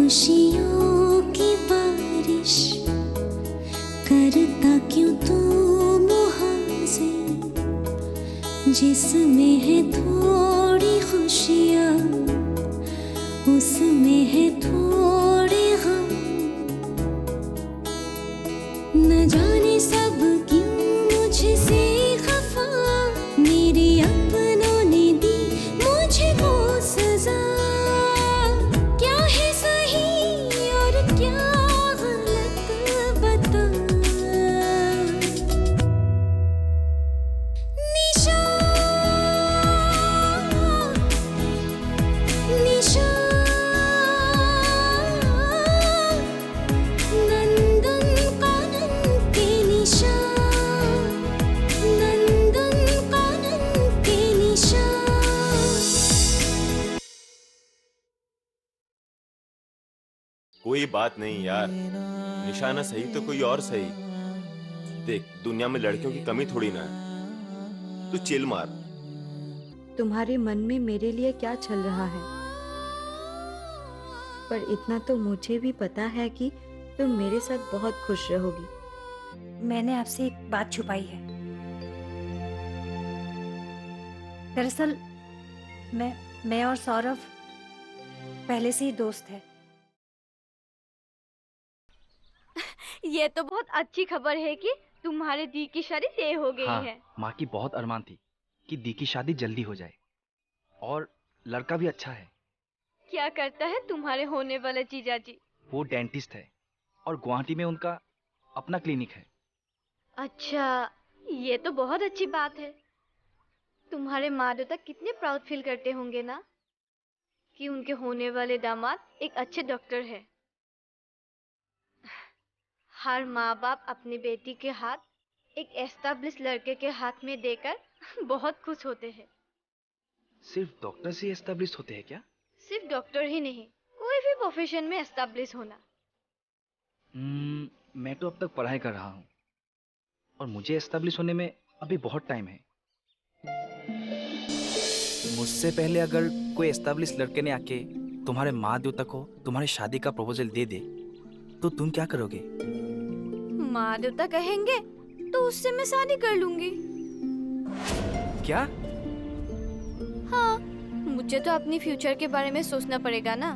खुशियों की बारिश करता क्यों तू मुहासे, जिसमें है थोड़ी खुशियाँ उसमें है थोड़े गम। न जाने सब क्यों मुझसे खफा, मेरे अपनों ने दी मुझे वो सजा। क्या है सही और क्या गलत बता। निशा निशा नंदन कानन के निशा, नंदन कानन के निशा। कोई बात नहीं यार, निशाना सही तो कोई और सही। देख, दुनिया में लड़कियों की कमी थोड़ी ना है। तू चिल मार। तुम्हारे मन में मेरे लिए क्या चल रहा है, पर इतना तो मुझे भी पता है कि तुम मेरे साथ बहुत खुश रहोगी। मैंने आपसे एक बात छुपाई है। दरअसल मैं और सौरभ पहले से ही दोस्त है। ये तो बहुत अच्छी खबर है कि तुम्हारे दी की शादी तय हो गई हाँ, है। माँ की बहुत अरमान थी कि दी की शादी जल्दी हो जाए, और लड़का भी अच्छा है। क्या करता है तुम्हारे होने वाले जीजाजी? वो डेंटिस्ट है और गुवाहाटी में उनका अपना क्लिनिक है। अच्छा, ये तो बहुत अच्छी बात है। तुम्हारे माँ पिता कितने प्राउड फील करते होंगे ना कि उनके होने वाले दामाद एक अच्छे डॉक्टर है। हर माँ बाप अपनी बेटी के हाथ एक एस्टेब्लिश लड़के के हाथ में देकर बहुत खुश होते हैं। सिर्फ डॉक्टर से एस्टेब्लिश होते हैं क्या? सिर्फ डॉक्टर ही नहीं, कोई भी प्रोफेशन में एस्टेब्लिश होना। मैं तो अब तक पढ़ाई कर रहा हूँ और मुझे एस्टेब्लिश होने में अभी बहुत टाइम है। मुझसे पहले अगर कोई एस्टेब्लिश लड़के ने आके तुम्हारे माँ देवता को तुम्हारी शादी का प्रपोजल दे दे तो तुम क्या करोगे? माँ देवता कहेंगे तो उससे मैं शादी कर लूंगी। क्या? हाँ, मुझे तो अपनी फ्यूचर के बारे में सोचना पड़ेगा ना।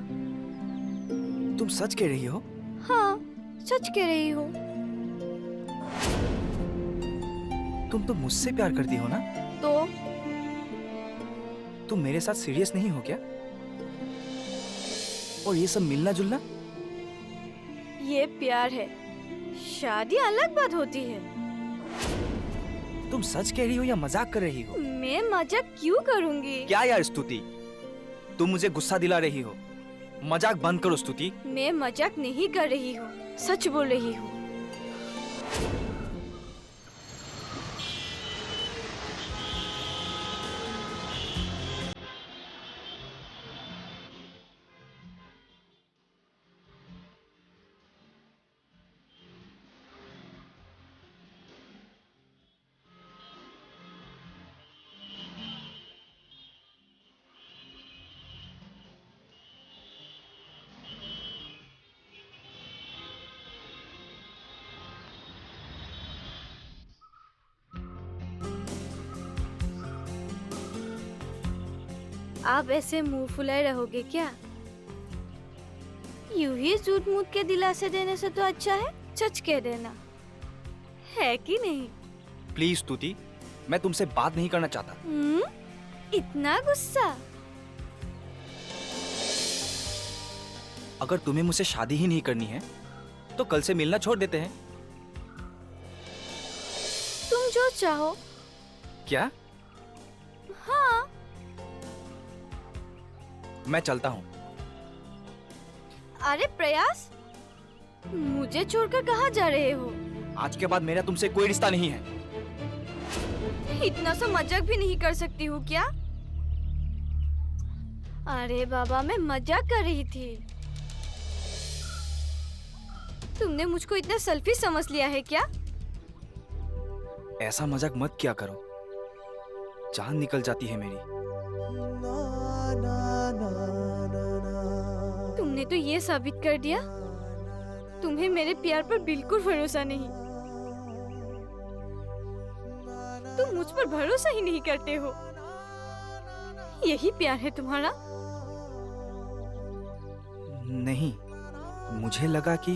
तुम सच कह रही हो? हाँ, सच कह रही हो। तुम तो मुझसे प्यार करती हो ना? तो तुम मेरे साथ सीरियस नहीं हो क्या? और ये सब मिलना जुलना? ये प्यार है, शादी अलग बात होती है। तुम सच कह रही हो या मजाक कर रही हो? मैं मजाक क्यों करूंगी? क्या यार स्तुति, तुम मुझे गुस्सा दिला रही हो। मजाक बंद करो स्तुति। मैं मजाक नहीं कर रही हूँ, सच बोल रही हूँ। आप ऐसे मुंह फुलाए रहोगे क्या? यूं ही झूठ मूठ के दिलासे देने से तो अच्छा है सच कह देना, है कि नहीं? प्लीज स्तुति, मैं तुमसे बात नहीं करना चाहता। इतना गुस्सा? अगर तुम्हें मुझसे शादी ही नहीं करनी है तो कल से मिलना छोड़ देते हैं। तुम जो चाहो। क्या? हाँ। मैं चलता हूँ। अरे प्रयास, मुझे छोड़कर कहाँ जा रहे हो? आज के बाद मेरा तुमसे कोई रिश्ता नहीं है। इतना सा मजाक भी नहीं कर सकती हूँ क्या? अरे बाबा, मैं मजाक कर रही थी। तुमने मुझको इतना सेल्फिश समझ लिया है क्या? ऐसा मजाक मत किया करो, जान निकल जाती है मेरी। तुमने तुमने तो ये साबित कर दिया तुम्हें मेरे प्यार पर बिल्कुल भरोसा नहीं। तुम मुझ पर भरोसा ही नहीं करते हो। यही प्यार है तुम्हारा? नहीं, मुझे लगा कि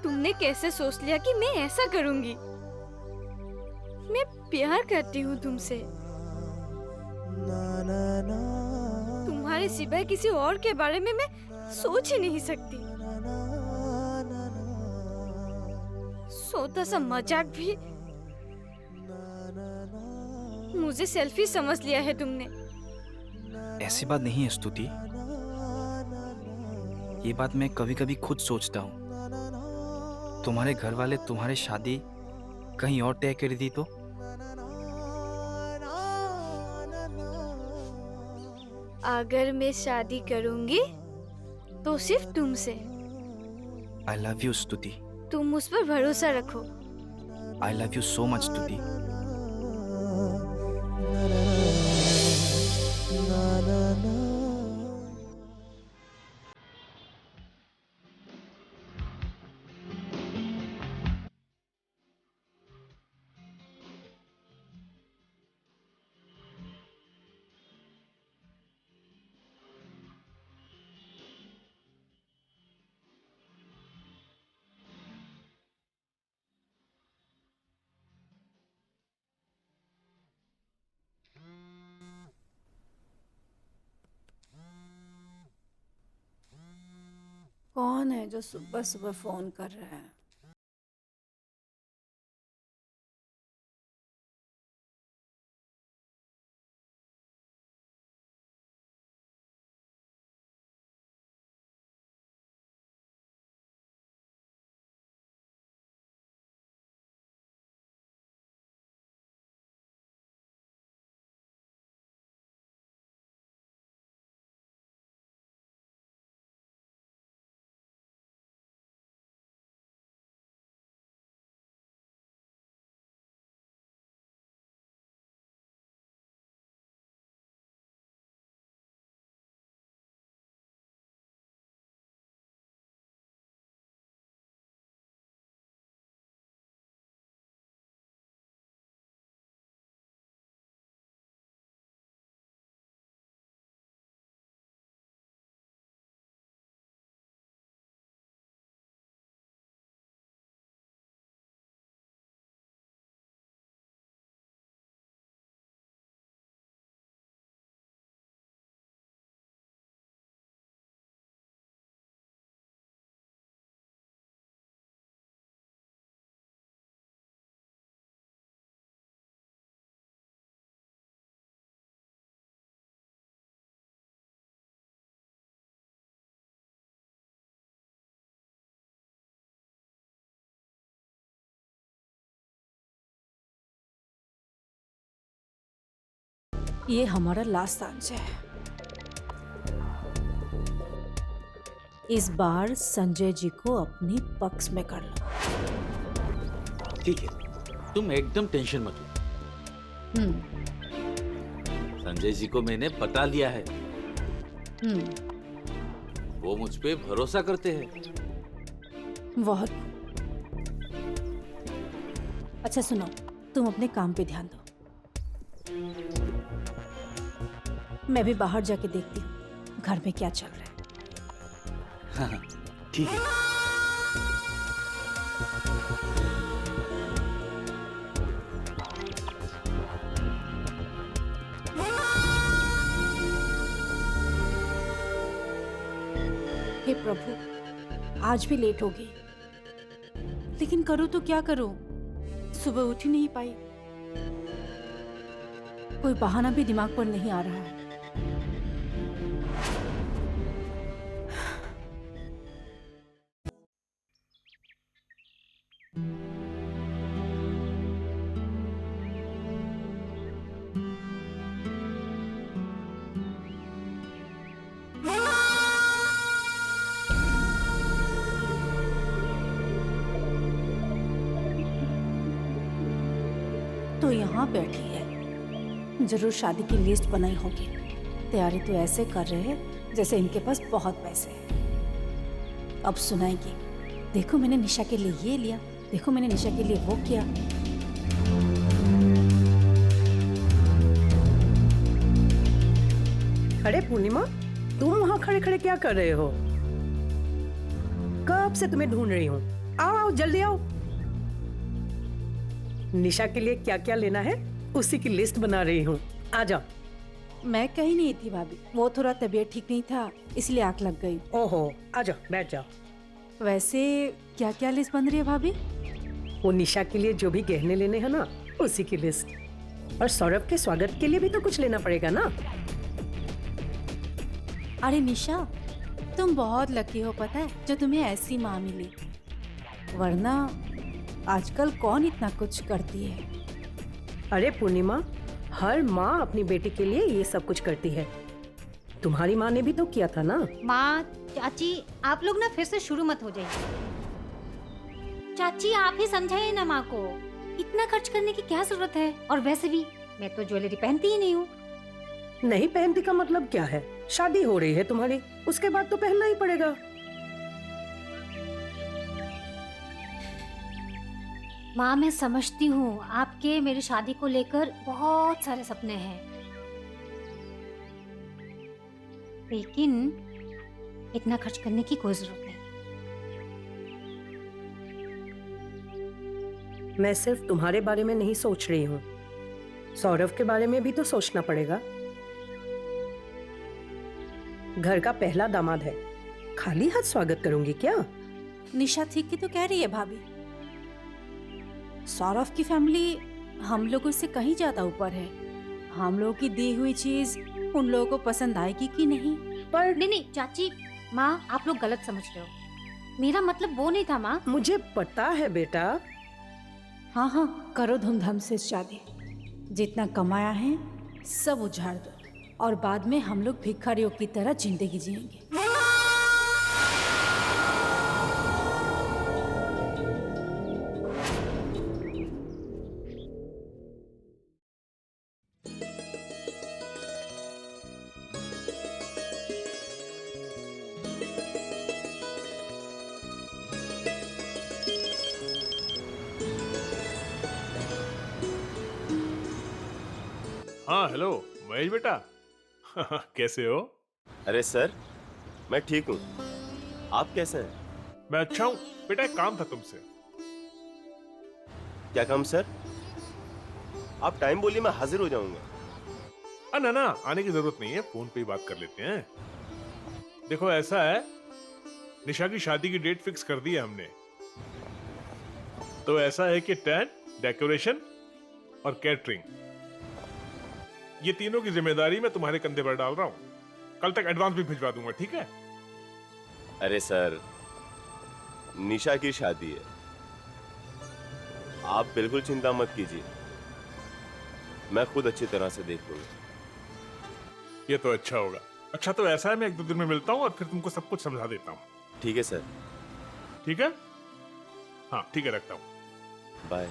तुमने कैसे सोच लिया कि मैं ऐसा करूंगी? मैं प्यार करती हूँ तुमसे। तुम्हारे सिवाय किसी और के बारे में मैं सोच ही नहीं सकती। छोटा सा मजाक भी मुझे सेल्फी समझ लिया है तुमने। ऐसी बात नहीं है स्तुति। ये बात मैं कभी कभी खुद सोचता हूँ। तुम्हारे घर वाले तुम्हारी शादी कहीं और तय कर दी तो? अगर मैं शादी करूंगी तो सिर्फ तुमसे। आई लव यू स्तुति। तुम मुझ पर भरोसा रखो। I love you so much स्तुति। कौन है जो सुबह सुबह फोन कर रहा है? ये हमारा लास्ट चांस है। इस बार संजय जी को अपने पक्ष में कर लो। ठीक है, तुम एकदम टेंशन मत लो। संजय जी को मैंने बता लिया है। वो मुझ पे भरोसा करते हैं। बहुत अच्छा। सुनो, तुम अपने काम पे ध्यान दो। मैं भी बाहर जाके देखती हूँ घर में क्या चल रहा है। हाँ, ठीक है। हे प्रभु, आज भी लेट हो गई। लेकिन करूँ तो क्या करूँ? सुबह उठ ही नहीं पाई। कोई बहाना भी दिमाग पर नहीं आ रहा है। तो यहाँ बैठी है, जरूर शादी की लिस्ट बनाई होगी। तैयारी तो ऐसे कर रहे हैं जैसे इनके पास बहुत पैसे हैं। अब सुनाएंगी, देखो मैंने निशा के लिए ये लिया, देखो मैंने निशा के लिए वो किया। अरे पूर्णिमा, तुम वहाँ खड़े खड़े क्या कर रहे हो? कब से तुम्हें ढूंढ रही हूँ। आओ आओ जल्दी आओ। निशा के लिए क्या क्या लेना है उसी की लिस्ट बना रही हूँ। आ जाओ। मैं कहीं नहीं थी भाभी, वो थोड़ा तबीयत ठीक नहीं था इसलिए आंख लग गई। ओहो, आ जाओ बैठ जाओ। वैसे क्या क्या लिस्ट बन रही है भाभी? वो निशा के लिए जो भी गहने लेने हैं ना, उसी की लिस्ट। और सौरभ के स्वागत के लिए भी तो कुछ लेना पड़ेगा ना। अरे निशा, तुम बहुत लकी हो पता है, जो तुम्हें ऐसी माँ मिली, वरना आजकल कौन इतना कुछ करती है। अरे पूर्णिमा, हर माँ अपनी बेटी के लिए ये सब कुछ करती है। तुम्हारी माँ ने भी तो किया था ना। माँ, चाची, आप लोग ना फिर से शुरू मत हो जाइए। चाची आप ही समझाइए ना माँ को, इतना खर्च करने की क्या जरूरत है। और वैसे भी मैं तो ज्वेलरी पहनती ही नहीं हूँ। नहीं पहनती का मतलब क्या है? शादी हो रही है तुम्हारी, उसके बाद तो पहनना ही पड़ेगा। माँ मैं समझती हूँ आपके मेरी शादी को लेकर बहुत सारे सपने हैं, लेकिन इतना खर्च करने की कोई जरूरत नहीं। मैं सिर्फ तुम्हारे बारे में नहीं सोच रही हूँ, सौरभ के बारे में भी तो सोचना पड़ेगा। घर का पहला दामाद है, खाली हाथ स्वागत करूंगी क्या? निशा ठीक ही तो कह रही है भाभी। सौरभ की फैमिली हम लोगों से कहीं ज्यादा ऊपर है। हम लोगों की दी हुई चीज उन लोगों को पसंद आएगी कि नहीं? पर नहीं चाची, माँ आप लोग गलत समझ रहे हो, मेरा मतलब वो नहीं था माँ। मुझे पता है बेटा। हाँ हाँ, करो धूमधाम से शादी, जितना कमाया है सब उजाड़ दो और बाद में हम लोग भिखारियों की तरह जिंदगी जिएंगे। हाँ हेलो महेश बेटा। कैसे हो? अरे सर, मैं ठीक हूँ। आप कैसे हैं? मैं अच्छा हूँ बेटा। एक काम था तुमसे। क्या काम सर? आप टाइम बोलिए, मैं हाजिर हो जाऊंगा। ना ना, आने की जरूरत नहीं है, फोन पे ही बात कर लेते हैं। देखो ऐसा है, निशा की शादी की डेट फिक्स कर दी है हमने। तो ऐसा है कि टेंट, डेकोरेशन और कैटरिंग, ये तीनों की जिम्मेदारी मैं तुम्हारे कंधे पर डाल रहा हूं। कल तक एडवांस भी भिजवा दूंगा, ठीक है? अरे सर, निशा की शादी है, आप बिल्कुल चिंता मत कीजिए, मैं खुद अच्छी तरह से देख लूंगा। ये तो अच्छा होगा। अच्छा तो ऐसा है, मैं 1-2 दिन में मिलता हूँ और फिर तुमको सब कुछ समझा देता हूँ। ठीक है सर। ठीक है? हाँ ठीक है, रखता हूँ। बाय।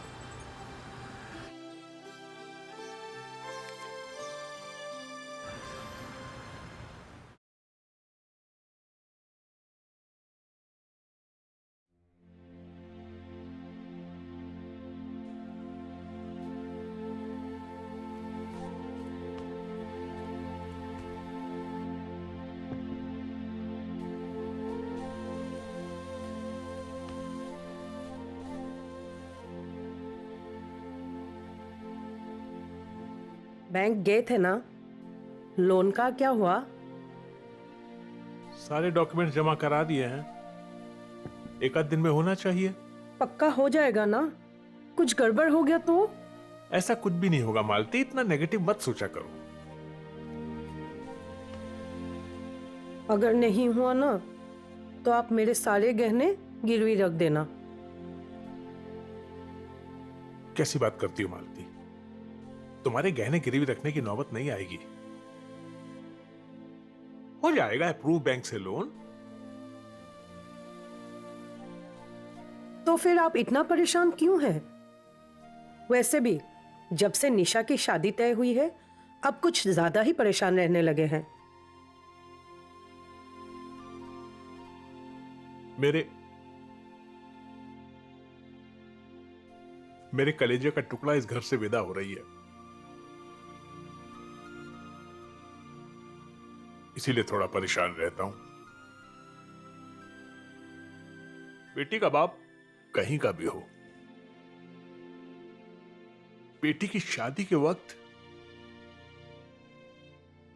बैंक गए थे ना, लोन का क्या हुआ? सारे डॉक्यूमेंट जमा करा दिए हैं, 1 आध दिन में होना चाहिए। पक्का हो जाएगा ना? कुछ गड़बड़ हो गया तो? ऐसा कुछ भी नहीं होगा मालती, इतना नेगेटिव मत सोचा करो। अगर नहीं हुआ ना, तो आप मेरे सारे गहने गिरवी रख देना। कैसी बात करती हो मालती? तुम्हारे गहने गिरवी रखने की नौबत नहीं आएगी, हो जाएगा अप्रूव बैंक से लोन। तो फिर आप इतना परेशान क्यों हैं? वैसे भी जब से निशा की शादी तय हुई है, अब कुछ ज्यादा ही परेशान रहने लगे हैं। मेरे कलेजे का टुकड़ा इस घर से विदा हो रही है, इसीलिए थोड़ा परेशान रहता हूं। बेटी का बाप कहीं का भी हो, बेटी की शादी के वक्त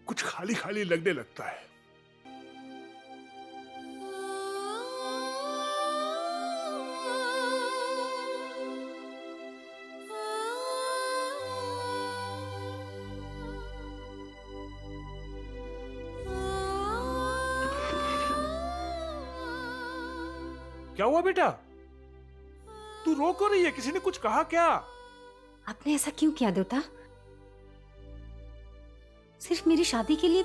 कुछ खाली खाली लगने लगता है। क्या हुआ बेटा? तू रो क्यों रही है? किसी ने कुछ कहा क्या? आपने ऐसा क्यों किया देवता? सिर्फ मेरी शादी के लिए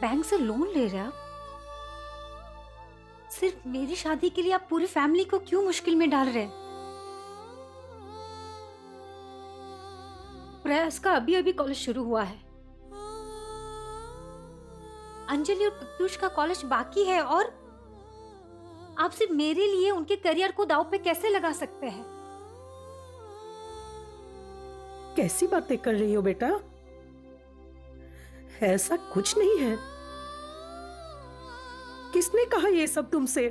बैंक से लोन ले रहे आप? सिर्फ मेरी शादी के लिए आप पूरी फैमिली को क्यों मुश्किल में डाल रहे? प्रयास का अभी अभी कॉलेज शुरू हुआ है, अंजलि और प्रत्युष का कॉलेज बाकी है, और आप सिर्फ मेरे लिए उनके करियर को दांव पे कैसे लगा सकते हैं? कैसी बातें कर रही हो बेटा? ऐसा कुछ नहीं है। किसने कहा ये सब तुमसे?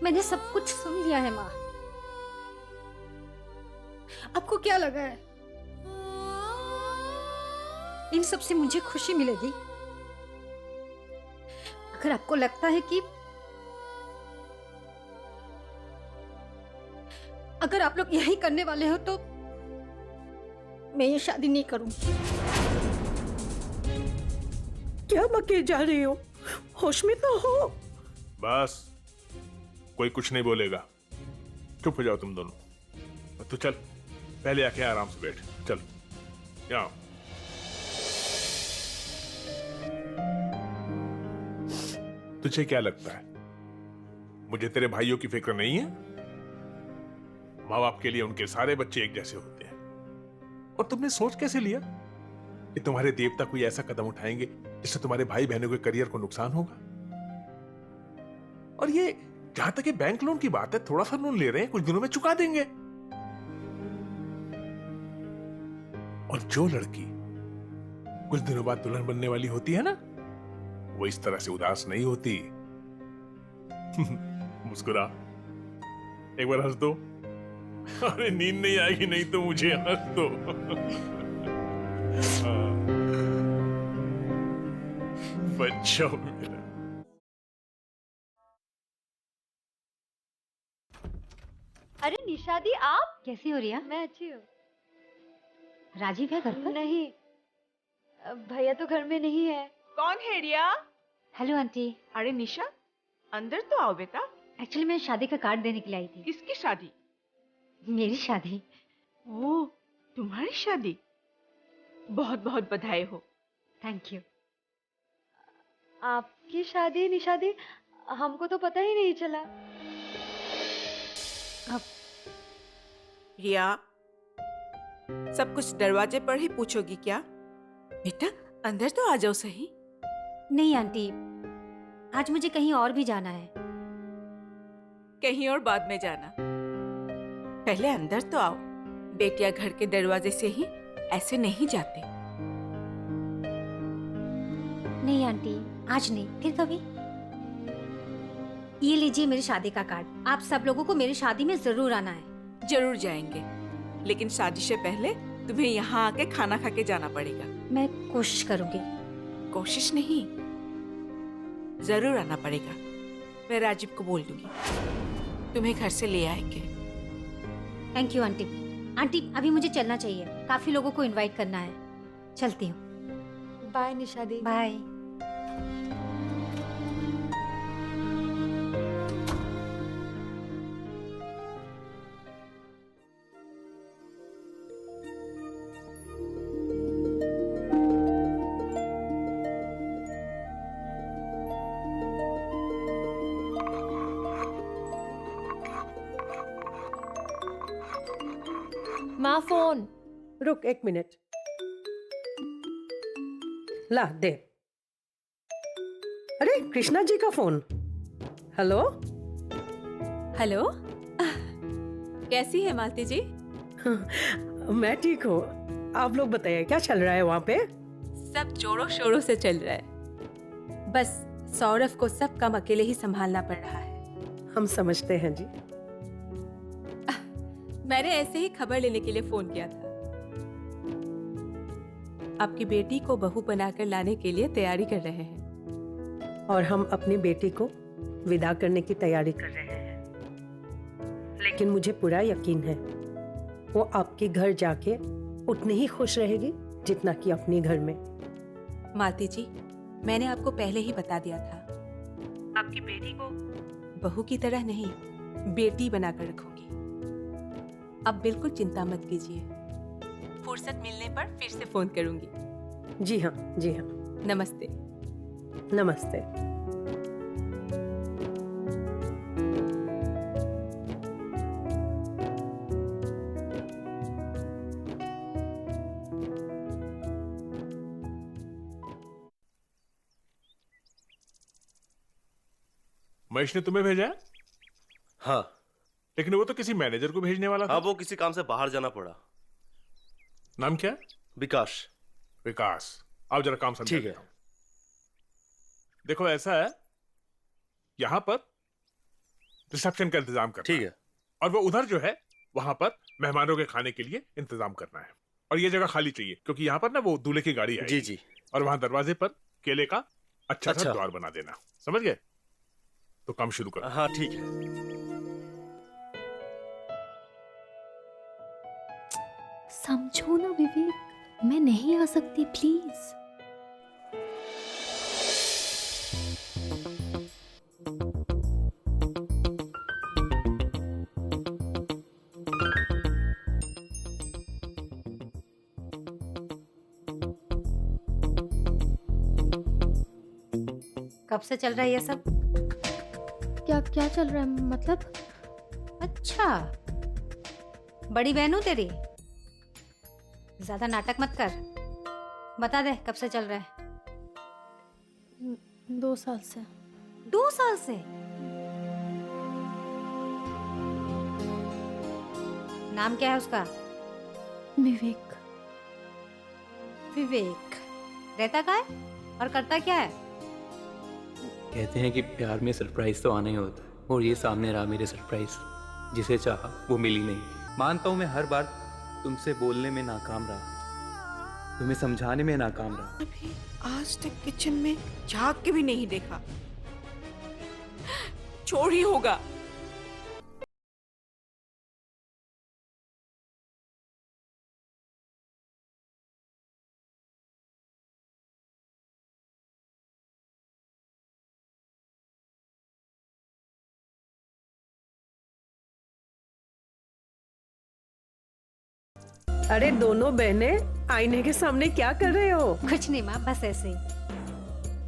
मैंने सब कुछ सुन लिया है माँ। आपको क्या लगा है इन सब से मुझे खुशी मिलेगी? अगर आपको लगता है कि अगर आप लोग यही करने वाले हो तो मैं ये शादी नहीं करूंगी। क्या बके जा रही हो? होश में तो हो। बस, कोई कुछ नहीं बोलेगा। चुप हो जाओ तुम दोनों। तू चल, पहले आके आराम से बैठ। चल यहाँ। तुझे क्या लगता है मुझे तेरे भाइयों की फिक्र नहीं है? माँ बाप के लिए उनके सारे बच्चे एक जैसे होते हैं। और तुमने सोच कैसे लिया कि तुम्हारे देवता कोई ऐसा कदम उठाएंगे जिससे तुम्हारे भाई बहनों के करियर को नुकसान होगा? और ये जहां तक ये बैंक लोन की बात है, थोड़ा सा लोन ले रहे हैं, कुछ दिनों में चुका देंगे। और जो लड़की कुछ दिनों बाद दुल्हन बनने वाली होती है ना, वो इस तरह से उदास नहीं होती। मुस्कुरा, एक बार हंस दो। अरे नींद नहीं आएगी नहीं तो मुझे हंस दो। बच्चों मेरा। अरे निशादी, आप कैसी हो रिया? मैं अच्छी हूँ। राजीव है घर पर? नहीं, भैया तो घर में नहीं है। कौन है रिया? Hello aunty. अरे निशा, अंदर तो आओ बेटा। एक्चुअली मैं शादी का कार्ड देने के लिए आई थी। किसकी शादी? मेरी शादी। ओह, तुम्हारी शादी? बहुत बहुत बधाई हो। Thank you. आपकी शादी निशादी? हमको तो पता ही नहीं चला। अब रिया, सब कुछ दरवाजे पर ही पूछोगी क्या? बेटा अंदर तो आ जाओ सही। नहीं आंटी, आज मुझे कहीं और भी जाना है। कहीं और बाद में जाना, पहले अंदर तो आओ। बेटियां घर के दरवाजे से ही ऐसे नहीं जाते। नहीं आंटी, आज नहीं, फिर कभी। ये लीजिए मेरी शादी का कार्ड। आप सब लोगों को मेरी शादी में जरूर आना है। जरूर जाएंगे, लेकिन शादी से पहले तुम्हें यहाँ आके खाना खा के जाना पड़ेगा। मैं कोशिश करूंगी। कोशिश नहीं, जरूर आना पड़ेगा। मैं राजीव को बोल दूंगी, तुम्हें घर से ले आएंगे। Thank you aunty. आंटी अभी मुझे चलना चाहिए, काफी लोगों को इनवाइट करना है। चलती हूँ। बाय निशादी। बाय। माँ फोन। रुक एक मिनट। ला दे। अरे कृष्णा जी का फोन। हेलो। हेलो, कैसी है मालती जी? मैं ठीक हूँ। आप लोग बताइए क्या चल रहा है वहाँ पे? सब जोरों शोरों से चल रहा है। बस सौरभ को सब काम अकेले ही संभालना पड़ रहा है। हम समझते हैं जी। मैंने ऐसे ही खबर लेने के लिए फोन किया था। आपकी बेटी को बहू बनाकर लाने के लिए तैयारी कर रहे हैं। और हम अपनी बेटी को विदा करने की तैयारी कर रहे हैं। लेकिन मुझे पूरा यकीन है वो आपके घर जाके उतनी ही खुश रहेगी जितना कि अपने घर में। मालती जी, मैंने आपको पहले ही बता दिया था, आपकी बेटी को बहू की तरह नहीं, बेटी बनाकर रखूंगी। अब बिल्कुल चिंता मत कीजिए। फुर्सत मिलने पर फिर से फोन करूंगी। जी हाँ, जी हाँ। नमस्ते। नमस्ते। महेश ने तुम्हें भेजा है? हाँ। लेकिन वो तो किसी मैनेजर को भेजने वाला था। हाँ, वो किसी काम से बाहर जाना पड़ा। नाम क्या? विकास। विकास, आओ जरा काम समझा। ठीक है। देखो ऐसा है, यहाँ पर रिसेप्शन का इंतजाम करना। ठीक है। और वो उधर जो है वहां पर मेहमानों के खाने के लिए इंतजाम करना है। और ये जगह खाली चाहिए क्योंकि यहाँ पर ना वो दूल्हे की गाड़ी है। जी जी। और वहां दरवाजे पर केले का अच्छा सा द्वार बना देना। समझ गए? तो काम शुरू करो। हाँ ठीक है। समझो ना विवेक, मैं नहीं आ सकती, प्लीज। कब से चल रहा है ये सब? क्या क्या चल रहा है मतलब? अच्छा, बड़ी बहन हूँ तेरी। ज्यादा नाटक मत कर, बता दे कब से चल रहा है? 2 साल से। 2 साल से? नाम क्या है उसका? विवेक। विवेक। रहता कहाँ है और करता क्या है? कहते हैं कि प्यार में सरप्राइज तो आना ही होता है, और ये सामने रहा मेरे सरप्राइज। जिसे चाहा वो मिली नहीं। मानता हूँ मैं हर बार तुमसे बोलने में नाकाम रहा, तुम्हें समझाने में नाकाम रहा। अभी आज तक किचन में झांक के भी नहीं देखा। चोर ही होगा। अरे दोनों बहनें आईने के सामने क्या कर रहे हो? कुछ नहीं माँ, बस ऐसे ही।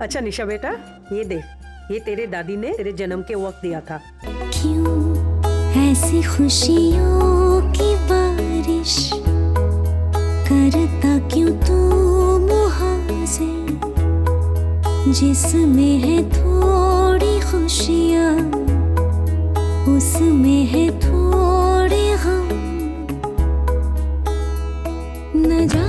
अच्छा निशा बेटा, ये देख, ये तेरे दादी ने तेरे जन्म के वक्त दिया था। क्यों ऐसी खुशियों की बारिश करता क्यों तू मुहाजिर, जिसमें है थोड़ी खुशियाँ उसमें है थोड़े गम, न जा